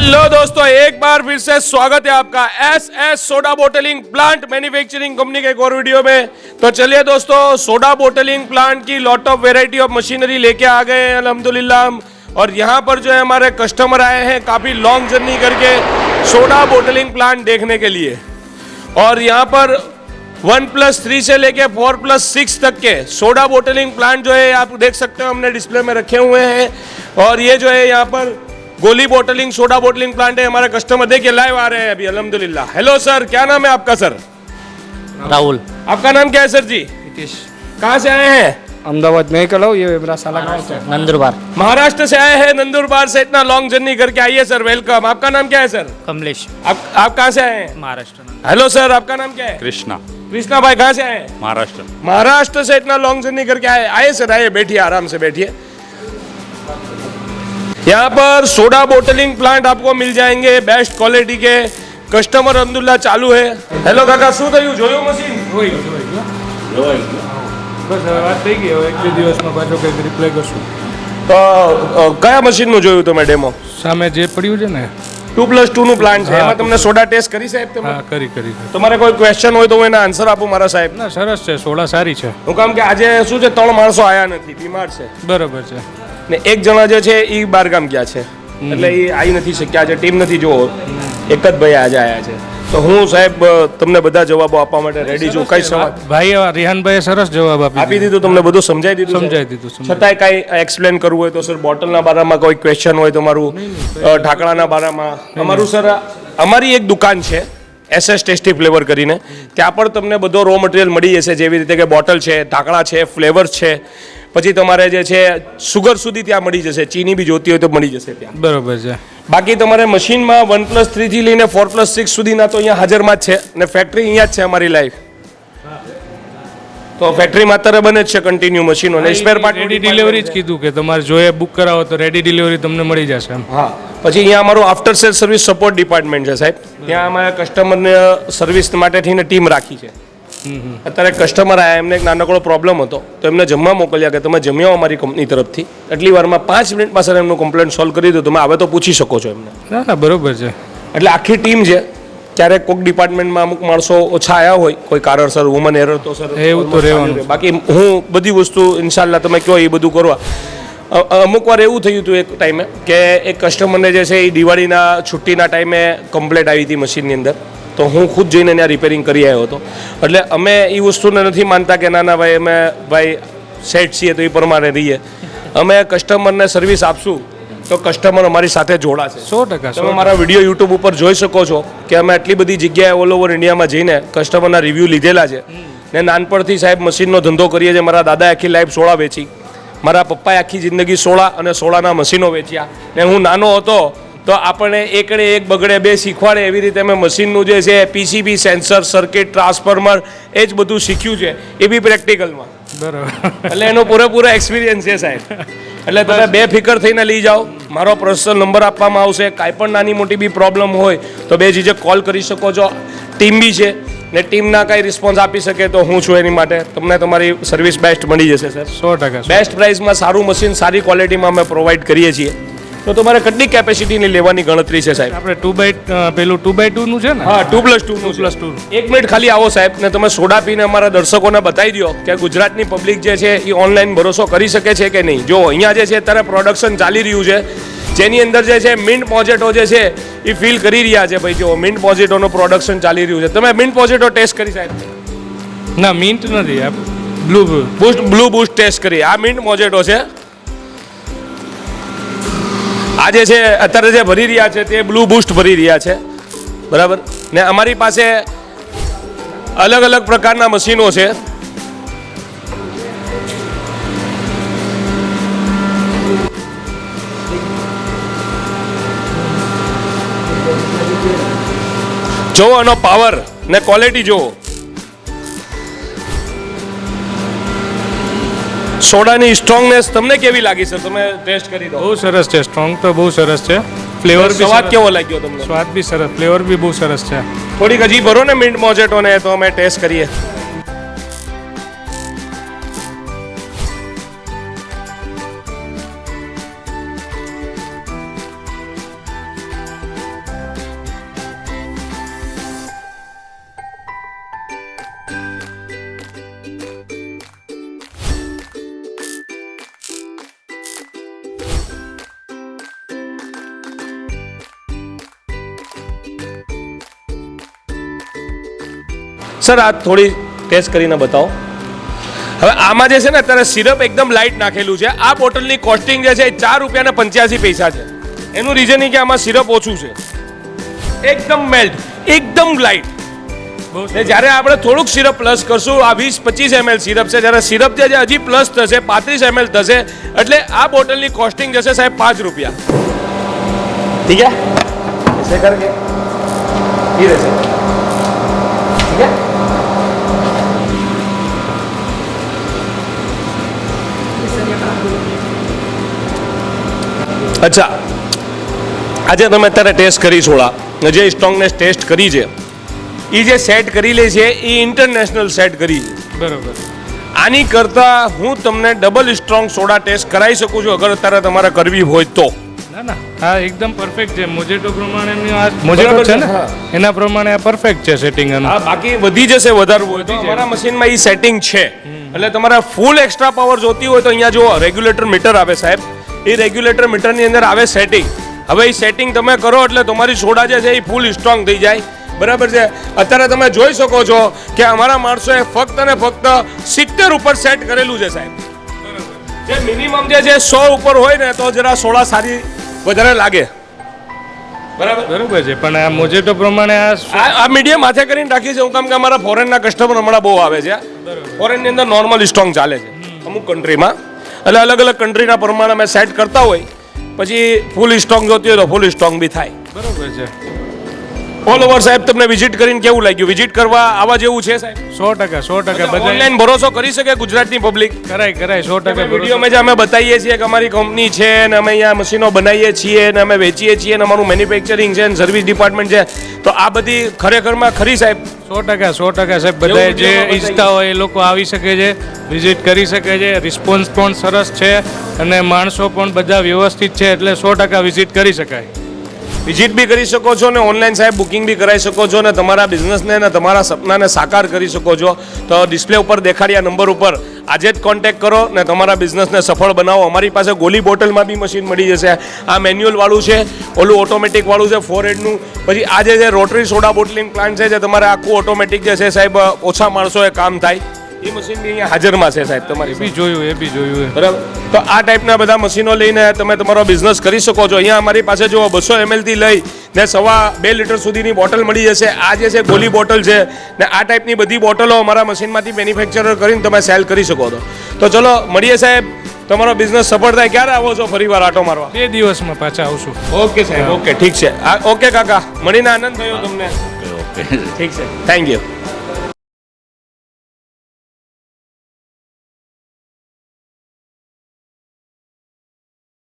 Hello दोस्तों, एक बार फिर से स्वागत है आपका S soda bottling plant manufacturing company के एक और वीडियो में। तो चलिए दोस्तों, सोडा बोटलिंग प्लांट की lot of variety of machinery लेके आ गए हैं अल्हम्दुलिल्लाह। और यहाँ पर जो है हमारे कस्टमर आए हैं काफ़ी लॉन्ग जर्नी करके सोडा बोटलिंग प्लांट देखने के लिए। और यहाँ पर 1+3 से लेके 4+6 तक के सोडा बोटलिंग प्लांट जो है आप देख सकते हो, हमने डिस्प्ले में रखे हुए हैं। और ये जो है यहाँ पर गोली बोटलिंग सोडा बोटलिंग प्लांट है। हमारे कस्टमर देखिए लाइव आ रहे हैं अभी अल्हम्दुलिल्लाह। हेलो सर, क्या नाम है आपका सर? राहुल। आपका नाम क्या है सर जी? नीतीश। कहाँ से आए हैं? अहमदाबाद में कलो, ये मेरा साला गाँव से। नंदुरबार। महाराष्ट्र से आए हैं, नंदुरबार से इतना लॉन्ग जर्नी करके आइए सर, वेलकम। आपका नाम क्या है सर? कमलेश। आप कहाँ से आए हैं? महाराष्ट्र। हेलो सर, आपका नाम क्या है? कृष्णा। कृष्णा भाई कहाँ से आए हैं? महाराष्ट्र। महाराष्ट्र से इतना लॉन्ग जर्नी करके आए। आइए सर, आइए, बैठिए, आराम से बैठिए। यहाँ पर सोडा बोटलिंग प्लांट आपको मिल जाएंगे बेस्ट क्वालिटी के। कस्टमर अल्हम्दुलिल्लाह चालू है। હેલો કાકા, શું થયું? જોયું મશીન? બસ હવે વાત થઈ ગઈ, હવે 1-2 દિવસમાં પાછો કંઈક રિપ્લાય કરશું. તો કયા મશીનનું જોયું તમે ડેમો? સામે જે પડ્યું છે ને, 2+2 નું પ્લાન્ટ છે, હા. એમાં તમને સોડા ટેસ્ટ કરી સાહેબ તમે? હા કરી. તમારે કોઈ ક્વેશ્ચન હોય તો હું એના આન્સર આપું મારા સાહેબ? ના સરસ છે, સોડા સારી છે. હું કામ કે આજે શું છે, 3 માણસો આયા નથી, બીમાર છે, બરાબર છે. ને એક જણા જે છે એ બહારગામ ગયા છે, એટલે એ આવી નથી શક્યા. આજે ટીમ નથી, જો એક જ ભાઈ આજે આયા છે. તો હું સાહેબ તમને બધા જવાબો આપવા માટે રેડી છું. કઈ સવાલ ભાઈ રિહાનભાઈએ સરસ જવાબ આપી દીધું, તમને બધું સમજાઈ દીધું? સમજાઈ દીધું. છતાંય કાંઈ એક્સપ્લેન કરવું હોય તો સર, બોટલના બારામાં કોઈ ક્વેશ્ચન હોય તમારું, ઢાંકણાના બારામાં. અમારું સર, અમારી એક દુકાન છે SS ટેસ્ટી ફ્લેવર કરીને, ત્યાં પણ તમને બધો રો મટીરિયલ મળી જશે, જેવી રીતે કે બોટલ છે, ઢાંકણા છે, ફ્લેવર્સ છે, પછી તમારે જે છે સુગર સુધી ત્યાં મળી જશે, ચીની બી જોતી હોય તો મળી જશે ત્યાં. બરાબર છે. બાકી તમારે મશીનમાં 1+3 થી લઈને 4+6 સુધીના તો અહીંયા હાજરમાં જ છે, અને ફેક્ટરી અહીંયા જ છે અમારી લાઈવ. તો ફેક્ટરીમાં અત્યારે બને જ છે કન્ટિન્યુ મશીનો, અને સ્પેર પાર્ટ રેડી ડિલિવરી જ કીધું કે તમારે જોઈએ બુક કરાવો તો રેડી ડિલિવરી તમને મળી જશે એમ. હા. પછી અહીંયા અમારું after cell service support department છે સાહેબ. ત્યાં અમારા કસ્ટમરને સર્વિસ માટે થઈને ટીમ રાખી છે. અત્યારે કસ્ટમર આવ્યા, એમને એક નાનકડો પ્રોબ્લેમ હતો, તો એમને જમવા મોકલ્યા કે તમે જમ્યા અમારી કંપની તરફથી. એટલી વારમાં 5 મિનિટમાં સર એમનું કમ્પ્લેન્ટ સોલ્વ કરી દો. તમે આવે તો પૂછી શકો છો એમને. ના બરોબર છે. એટલે આખી ટીમ છે. ક્યારેક કોઈક ડિપાર્ટમેન્ટમાં અમુક માણસો ઓછા આવ્યા હોય, કોઈ કારણસર વુમન એરર, તો સર એવું તો રહેવાનું. બાકી હું બધી વસ્તુ ઇન્શાલ્લાહ તમે કહો એ બધું કરવા. અમુક વાર એવું થયું હતું એક ટાઈમે કે એક કસ્ટમરને જે છે એ દિવાળીના છુટ્ટીના ટાઈમે કમ્પ્લેટ આવી હતી મશીનની અંદર, તો હું ખુદ જઈને ત્યાં રિપેરિંગ કરી આવ્યો હતો. એટલે અમે એ વસ્તુને નથી માનતા કે ના ભાઈ અમે ભાઈ સેટ છીએ તો એ પ્રમાણે રહીએ. અમે કસ્ટમરને સર્વિસ આપશું તો કસ્ટમર અમારી સાથે જોડાશે 100%. તમે મારા વિડીયો યુટ્યુબ ઉપર જોઈ શકો છો કે અમે આટલી બધી જગ્યાએ ઓલ ઓવર ઇન્ડિયામાં જઈને કસ્ટમરના રિવ્યૂ લીધેલા છે. ને નાનપણથી સાહેબ મશીનનો ધંધો કરીએ છીએ. મારા દાદાએ આખી લાઈફ સોડા વેચી, મારા પપ્પાએ આખી જિંદગી સોડા અને સોડાના મશીનો વેચ્યા. ને હું નાનો હતો તો આપણને એકડે એક બગડે બે શીખવાડે, એવી રીતે અમે મશીનનું જે છે PCB, સેન્સર, સર્કિટ, ટ્રાન્સફોર્મર, એ જ બધું શીખ્યું છે, એ બી પ્રેક્ટિકલમાં. બરાબર. એટલે એનો પૂરેપૂરો એક્સપિરિયન્સ છે સાહેબ. એટલે તમે બેફિકર થઈને લઈ જાઓ. મારો પર્સનલ નંબર આપવામાં આવશે. કાંઈ પણ નાની મોટી બી પ્રોબ્લેમ હોય તો બેઝીઝક કોલ કરી શકો છો. ટીમ બી છે, ને ટીમના કાંઈ રિસ્પોન્સ આપી શકે તો હું છું એની માટે. તમને તમારી સર્વિસ બેસ્ટ મળી જશે સર. 100%. બેસ્ટ પ્રાઇસમાં સારું મશીન સારી ક્વોલિટીમાં અમે પ્રોવાઈડ કરીએ છીએ. તો તમારે કેટલી કેપેસિટીની લેવાની ગણતરી છે સાહેબ? આપણે 2x2 નું છે ને? હા, 2+2 નું. 1 મિનિટ ખાલી આવો સાહેબ, ને તમે સોડા પીને અમારા દર્શકોને બતાવી દો કે ગુજરાતની પબ્લિક જે છે એ ઓનલાઈન ભરોસો કરી શકે છે કે નહીં. જો અહીંયા જે છે અત્યારે પ્રોડક્શન ચાલી રહ્યું છે, જેની અંદર જે છે મિન્ટ મોજેટો જે છે એ ફીલ કરી રહ્યા છે. ભાઈ જો મિન્ટ મોજેટોનું પ્રોડક્શન ચાલી રહ્યું છે. તમે મિન્ટ મોજેટો ટેસ્ટ કરી સાહેબ? ના મિન્ટ નથી, બ્લુ બૂસ્ટ ટેસ્ટ કરી. આ મિન્ટ મોજેટો છે. આ જે છે અત્યારે જે ભરી રહ્યા છે તે બ્લુ બૂસ્ટ ભરી રહ્યા છે, બરાબર. ને અમારી પાસે અલગ અલગ પ્રકારના મશીનો છે. જોવો એનો પાવર ને ક્વોલિટી જોવો. સોડાની સ્ટ્રોંગનેસ તમને કેવી લાગી સર? તમે ટેસ્ટ કરી દો. બહુ સરસ છે. સ્ટ્રોંગ તો બહુ સરસ છે. ફ્લેવર બી સ્વાદ કેવો લાગ્યો તમને? સ્વાદ બી સરસ, ફ્લેવર બી બહુ સરસ છે. થોડીક હજી ભરો ને મિન્ટ મોજેટો ને, તો અમે ટેસ્ટ કરીએ. સર આ થોડી ટેસ્ટ કરીને બતાવો. હવે આમાં જે છે ને અત્યારે સિરપ એકદમ લાઇટ નાખેલું છે. આ બોટલની કોસ્ટિંગ જે છે એ ₹4.85 છે. એનું રીઝન એ કે આમાં સિરપ ઓછું છે, એકદમ મેલ્ટ, એકદમ લાઇટ. જ્યારે આપણે થોડુંક સિરપ પ્લસ કરશું, આ 20-25 ml સિરપ છે, જ્યારે સિરપ જે છે હજી પ્લસ થશે 35 ml થશે, એટલે આ બોટલની કોસ્ટિંગ જશે સાહેબ ₹5. ઠીક હે, ऐसे करके धीरे से, ठीक है. અચ્છા, આજે તમે અત્યારે ટેસ્ટ કરી સોડા, જે સ્ટ્રોંગનેસ ટેસ્ટ કરી છે એ જે સેટ કરી લે છે એ ઇન્ટરનેશનલ સેટ કરી છે. બરોબર. આની કરતાં હું તમને ડબલ સ્ટ્રોંગ સોડા ટેસ્ટ કરાવી શકું છું અગર અત્યારે તમારે કરવી હોય તો. ના ના, હા એકદમ પરફેક્ટ છે. મોજેટો પ્રમાણેની આ મોજેટો છે ને, એના પ્રમાણે આ પરફેક્ટ છે સેટિંગ આનું. હા, બાકી વધી જશે વધારવું હોય તો અમારા મશીનમાં એ સેટિંગ છે. એટલે તમારે ફૂલ એક્સ્ટ્રા પાવર જોતી હોય તો અહીંયા જો રેગ્યુલેટર મીટર આવે સાહેબ, એ રેગ્યુલેટર મીટરની અંદર આવે સેટિંગ. હવે એ સેટિંગ તમે કરો એટલે તમારી સોડા જે છે એ ફૂલ સ્ટ્રોંગ થઈ જાય. બરાબર છે. અત્યારે તમે જોઈ શકો છો કે અમારા માણસોએ ફક્ત ને ફક્ત 70 ઉપર સેટ કરેલું છે સાહેબ. જે મિનિમમ જે છે 100 ઉપર હોય ને તો જરા સોડા સારી વધારે લાગે. બરોબર છે, પણ આ મોજેટો પ્રમાણે આ મીડિયમ હાથે કરીને રાખી છે હું કામ કે અમારા ફોરેનના કસ્ટમર હમણાં બહુ આવે છે. ફોરેનની અંદર નોર્મલ સ્ટ્રોંગ ચાલે છે અમુક કન્ટ્રીમાં, એટલે અલગ અલગ કન્ટ્રીના પ્રમાણે અમે સેટ કરતા હોય. પછી ફૂલ સ્ટ્રોંગ જોતી હોય તો ફૂલ સ્ટ્રોંગ બી થાય. બરોબર છે. ઓલ ઓવર સાહેબ તમને વિઝિટ કરીને કેવું લાગ્યું? વિઝિટ કરવા આવા જેવું છે સાહેબ? 100% બધા ઓનલાઈન ભરોસો કરી શકે ગુજરાતની પબ્લિક? કરાય 100% વિડીયોમાં જે અમે બતાવીએ છીએ કે અમારી કંપની છે ને અમે અહીંયા મશીનો બનાવીએ છીએ ને અમે વેચીએ છીએ ને અમારું મેન્યુફેક્ચરિંગ છે ને સર્વિસ ડિપાર્ટમેન્ટ છે, તો આ બધી ખરેખરમાં ખરી સાહેબ? 100% સાહેબ. બધા જે ઈચ્છતા હોય એ લોકો આવી શકે છે, વિઝિટ કરી શકે છે. રિસ્પોન્સ પણ સરસ છે અને માણસો પણ બધા વ્યવસ્થિત છે, એટલે 100% વિઝિટ કરી શકાય. વિઝિટ બી કરી શકો છો ને ઓનલાઈન સાહેબ બુકિંગ બી કરાવી શકો છો ને તમારા બિઝનેસને ને તમારા સપનાને સાકાર કરી શકો છો. તો ડિસ્પ્લે ઉપર દેખાડ્યા નંબર ઉપર આજે જ કોન્ટેક્ટ કરો ને તમારા બિઝનેસને સફળ બનાવો. અમારી પાસે ગોલી બોટલમાં બી મશીન મળી જશે. આ મેન્યુઅલ વાળું છે, ઓલું ઓટોમેટિક વાળું છે 4 પછી આ જે રોટરી સોડા બોટલિંગ પ્લાન્ટ છે જે તમારે આખું ઓટોમેટિક જે છે સાહેબ ઓછા માણસોએ કામ થાય એ મશીન બી અહીંયા હાજરમાં છે સાહેબ તમારી. એ બી જોયું. બરાબર. તો આ ટાઈપના બધા મશીનો લઈને તમે તમારો બિઝનેસ કરી શકો છો. અહીંયા અમારી પાસે જો 200 ml થી લઈ ને 2.5 લીટર સુધીની બોટલ મળી જશે. આ જે છે ગોલી બોટલ છે ને આ ટાઈપની બધી બોટલો અમારા મશીનમાંથી મેન્યુફેક્ચર કરીને તમે સેલ કરી શકો છો. તો ચલો મળીએ સાહેબ, તમારો બિઝનેસ સફળ થાય. ક્યારે આવો છો ફરી વાર આટો મારવા? 2 દિવસમાં પાછા આવશું. ઓકે સાહેબ, ઓકે ઠીક છે. ઓકે કાકા, મળીને આનંદ થયો તમને. ઓકે ઠીક છે, થેન્ક યુ.